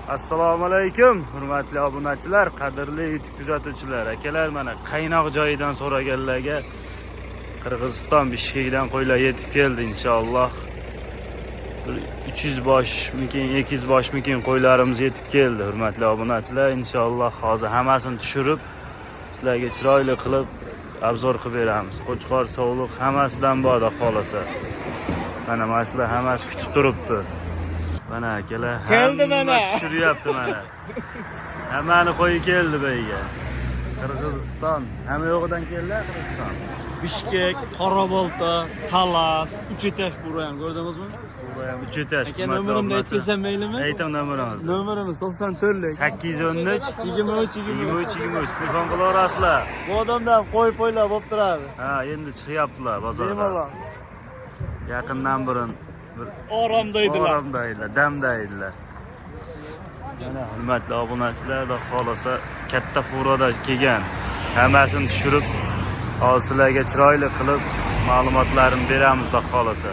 Assalomu alaykum, hurmatli obunachilar, qadrli YouTube kuzatuvchilar, akalar, mana qaynoq joyidan so'raganlarga Qirg'iziston Bishkekdan qo'ylar yetib keldi inshaalloh. 300 boshmikin, 200 boshmikin qo'ylarimiz yetib keldi, hurmatli obunachilar. Inshaalloh hozir hammasini tushirib, sizlarga chiroyli qilib obzor qilib beramiz. Qo'chqor, sovliq hammasidan bor, xolasa. Mana maslar hammasi kutib turibdi. Mana akalar keldi, mana tushiryapti mana. Hammani qo'yi keldi beyga. Qirg'iziston, hamma yo'g'idan keldi Qirg'iziston. Bishkek, Qorabolta, Talas, Uchetash ham ko'rdingizmi? Bu ham Uchetash. Aka nomerimni aytsam maylimi? Ayting nomerimiz. Nomerimiz 94lik 813 23 telefon qilaverasizlar. Bu odamdan qo'y-po'ylar bo'lib turadi. Ha, endi chiqyaptilar bozorga. Bemalol. Yaqindan birin Oromdaydilar, damdaydilar. Yana hurmatli obunachilar, xudo xolasa katta furoda kelgan. Hammasini tushirib, hozirlarga chiroyli qilib ma'lumotlarini beramiz, xudo xolasa.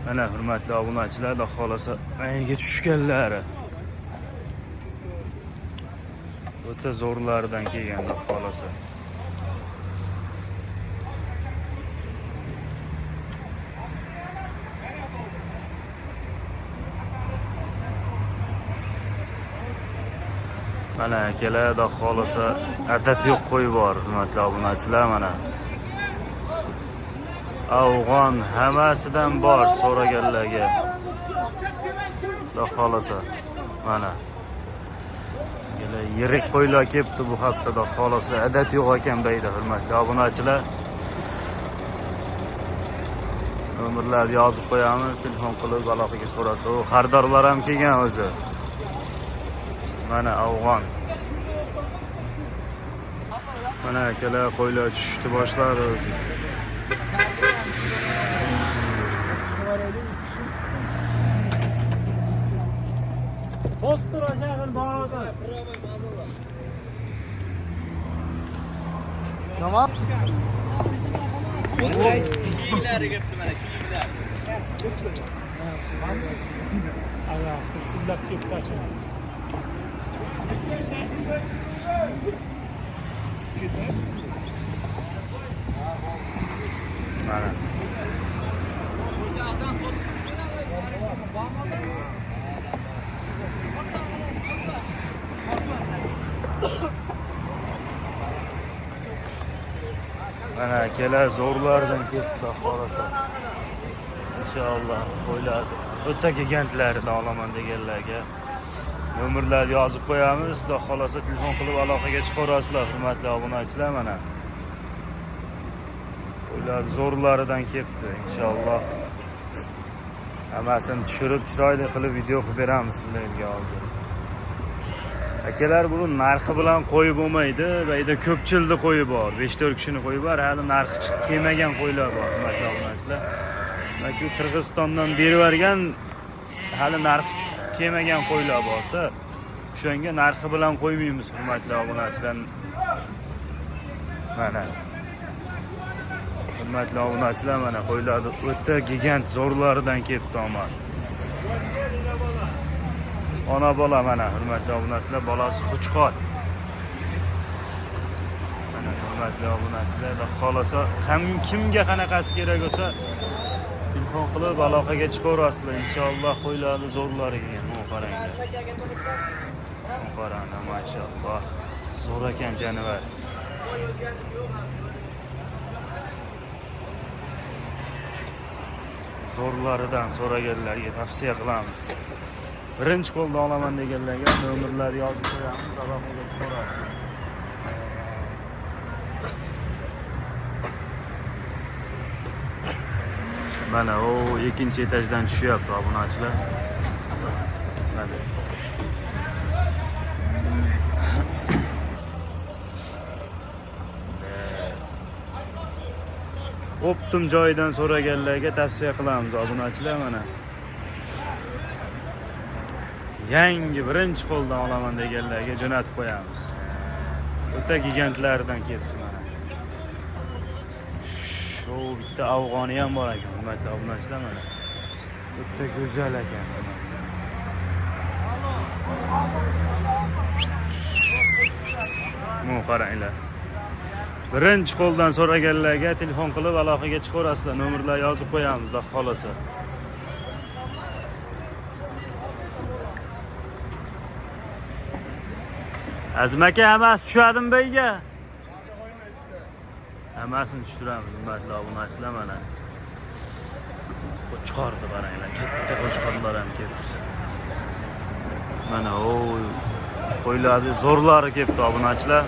Mana hurmatli obunachilar, xudo xolasa ayga tushganlari. O'ta zo'rlardan kelgan, xudo xolasa. Mana akalar, xudo xolasa adat yo'q qo'y bor, hurmatli obunachilar, mana. Afg'on hammasidan bor so'raganlarga. Xudo xolasa mana. Yirik qo'ylar kelibdi bu hafta, xudo xolasa adat yo'q ekan deydi, hurmatli obunachilar. Nomerlarni yozib qo'yamiz, telefon qilib aloqaga so'rasizlar. U xaridorlar ham kelgan o'zi. Mana Afg'on. Mana akalar qo'ylar tushishni boshladi o'zi. Dostlar aşağıdan bağırdı. Tamam. Kiyiler gittim bana, kiyiler. Allah, kısımlak gitti aşağı. Mana. Mana akalar zo'rlardan ketdi xolasa. Inshaalloh qo'ylar o'ta gigantlarni olaman deganlarga nomerlarni yozib qo'yamiz. Xudo xolasa telefon qilib aloqaga chiqarasizlar, hurmatli obunachilar. Mana qo'ylar zo'rlaridan ketdi inshaalloh. Hammasini tushirib chiroyli qilib video qilib beramiz sizlarga hozir. Akalar, buni narxi bilan qo'y bo'lmaydi. Bayda ko'pchildi qo'yi bor. 5-4 kishini qo'yi bor. Hali narxi chiqib kelmagan qo'ylar bor, hurmatli obunachilar. Balki Qirg'izistondan berib bergan hali narxi kelmagan qo'ylar bor-da. O'shanga narxi bilan qo'ymaymiz, hurmatli obunachilar. Mana. Hurmatli obunachilar, mana qo'ylarni o'ta gigant zo'rlaridan ketdi omad. Ona bola mana hurmatli obunachilar, bolasi Qo'chqor. Mana hurmatli obunachilar, xolasa kimga qanaqasi kerak bo'lsa telefon qilib aloqaga chiqaverasizlar. Inshaalloh qo'ylarni zo'rlari kelgan. Mana qaranglar. Qaranglar, mashalloh. Zo'r ekan jonivar. Zo'rlaridan so'raganlarga tavsiya qilamiz. Birinchi qo'lda olaman deganlarga nomerlarni yozib qo'yamiz, aloqaga chiqarasiz. Mana o ikkinchi etajdan tushyapti obunachilar. Mana. Optim joyidan so'raganlarga tavsiya qilamiz obunachilar, mana. Yangi birinchi qo'ldan olaman deganlarga jo'natib qo'yamiz. O'ta gigantlardan ketdi mana. Shu bitta afg'oni ham bor ekan, hurmatli obunachilar, mana. O'ta go'zal ekan. Mana qaranglar. Birinchi qo'ldan so'raganlarga telefon qilib aloqaga chiqaverasizlar. Nomerlar yozib qo'yamiz, xudo xolasa. Azim aka, hammasi tushadimi beyga? Hammasini tushiramiz, hurmatli obunachilar mana. Qo'chqorni qaranglar, katta qo'chqorlar ham keldi. Mana oy, qo'ylarni zo'rlari kelibdi obunachilar.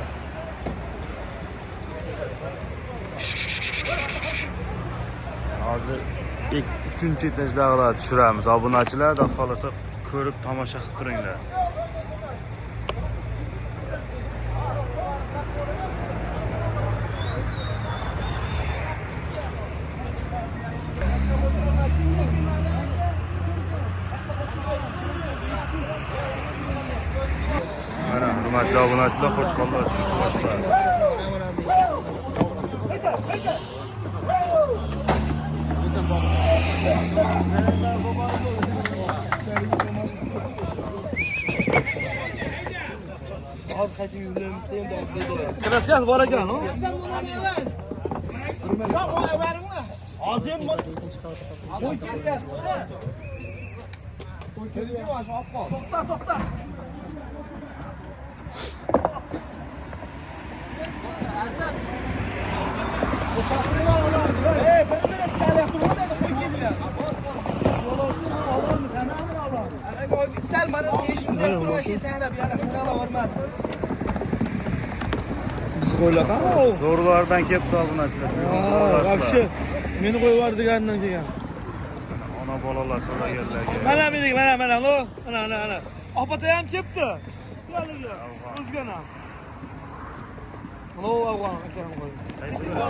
Hozir 3-chi etajdagilar tushiramiz obunachilar, xudo xolasa ko'rib tomosha qilib turinglar. Mana hurmatli obunachilar, qo'chqorlar tushishni boshladi. Kraskasi bor ekan, o? To'xta. Sen bana eşimden kurbaşı sen de bir ara kırala olmaz. Biz qo'ylagan. Zo'rlardan kelibdi obunachilar. Вообще, meni qo'yib yubordi degandan kelgan. Ona bolalar so'raganlarga. Mana mening, mana, lo. Mana. Opata ham kelibdi. Yo'liga. O'zgana. Lo, afg'on akam qo'ydi. Qaysi biri?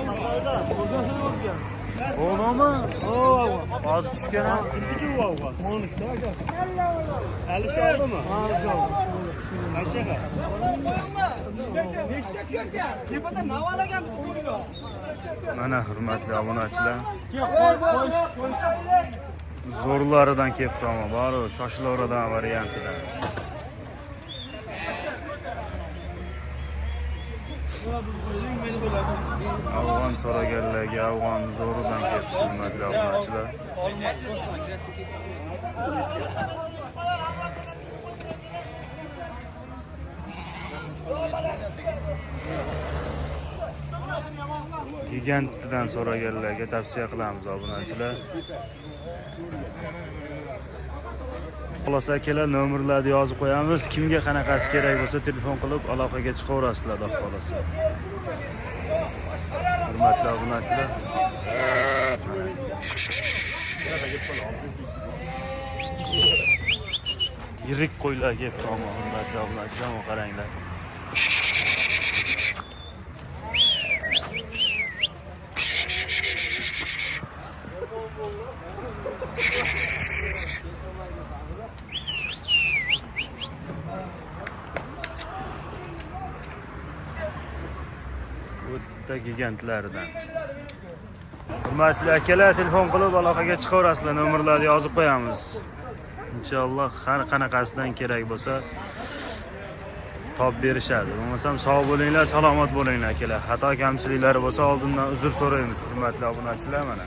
O'zgan. O'g'limi? O, afg'on. Hozir tushgan ham. Ikki afg'on. Mo'nishda aka. Alishodimi? Ha, qanchaga? Nechta ko'rgan? Tepada navalagan biz qo'yga. Mana hurmatli obunachilar. Zo'rlaridan kelibdi ama bari shoshilaveradan variantidan. Afg'on so'raganlarga afg'on zo'ridan kelibdi hurmatli obunachilar. Gigantidan so'raganlarga tavsiya qilamiz obunachilar. Xulosa akalar, nomerlarni yozib qo'yamiz. Kimga qanaqasi kerak bo'lsa telefon qilib aloqaga chiqaverasizlar, xudo xolasa. Hurmatli obunachilar. Yirik qo'ylar kelibdi, hurmatli obunachilar, mana qaranglar. O'ta gigantlaridan. Hurmatli akalar, telefon qilib aloqaga chiqaverasizlar, nomerlarni yozib qo'yamiz. Inshaalloh har qanaqasidan kerak bo'lsa topib berishadi. Bo'lmasam sog' bo'linglar, salomat bo'linglar akalar. Xato kamchiliklari bo'lsa oldindan uzr so'raymiz, hurmatli obunachilar mana.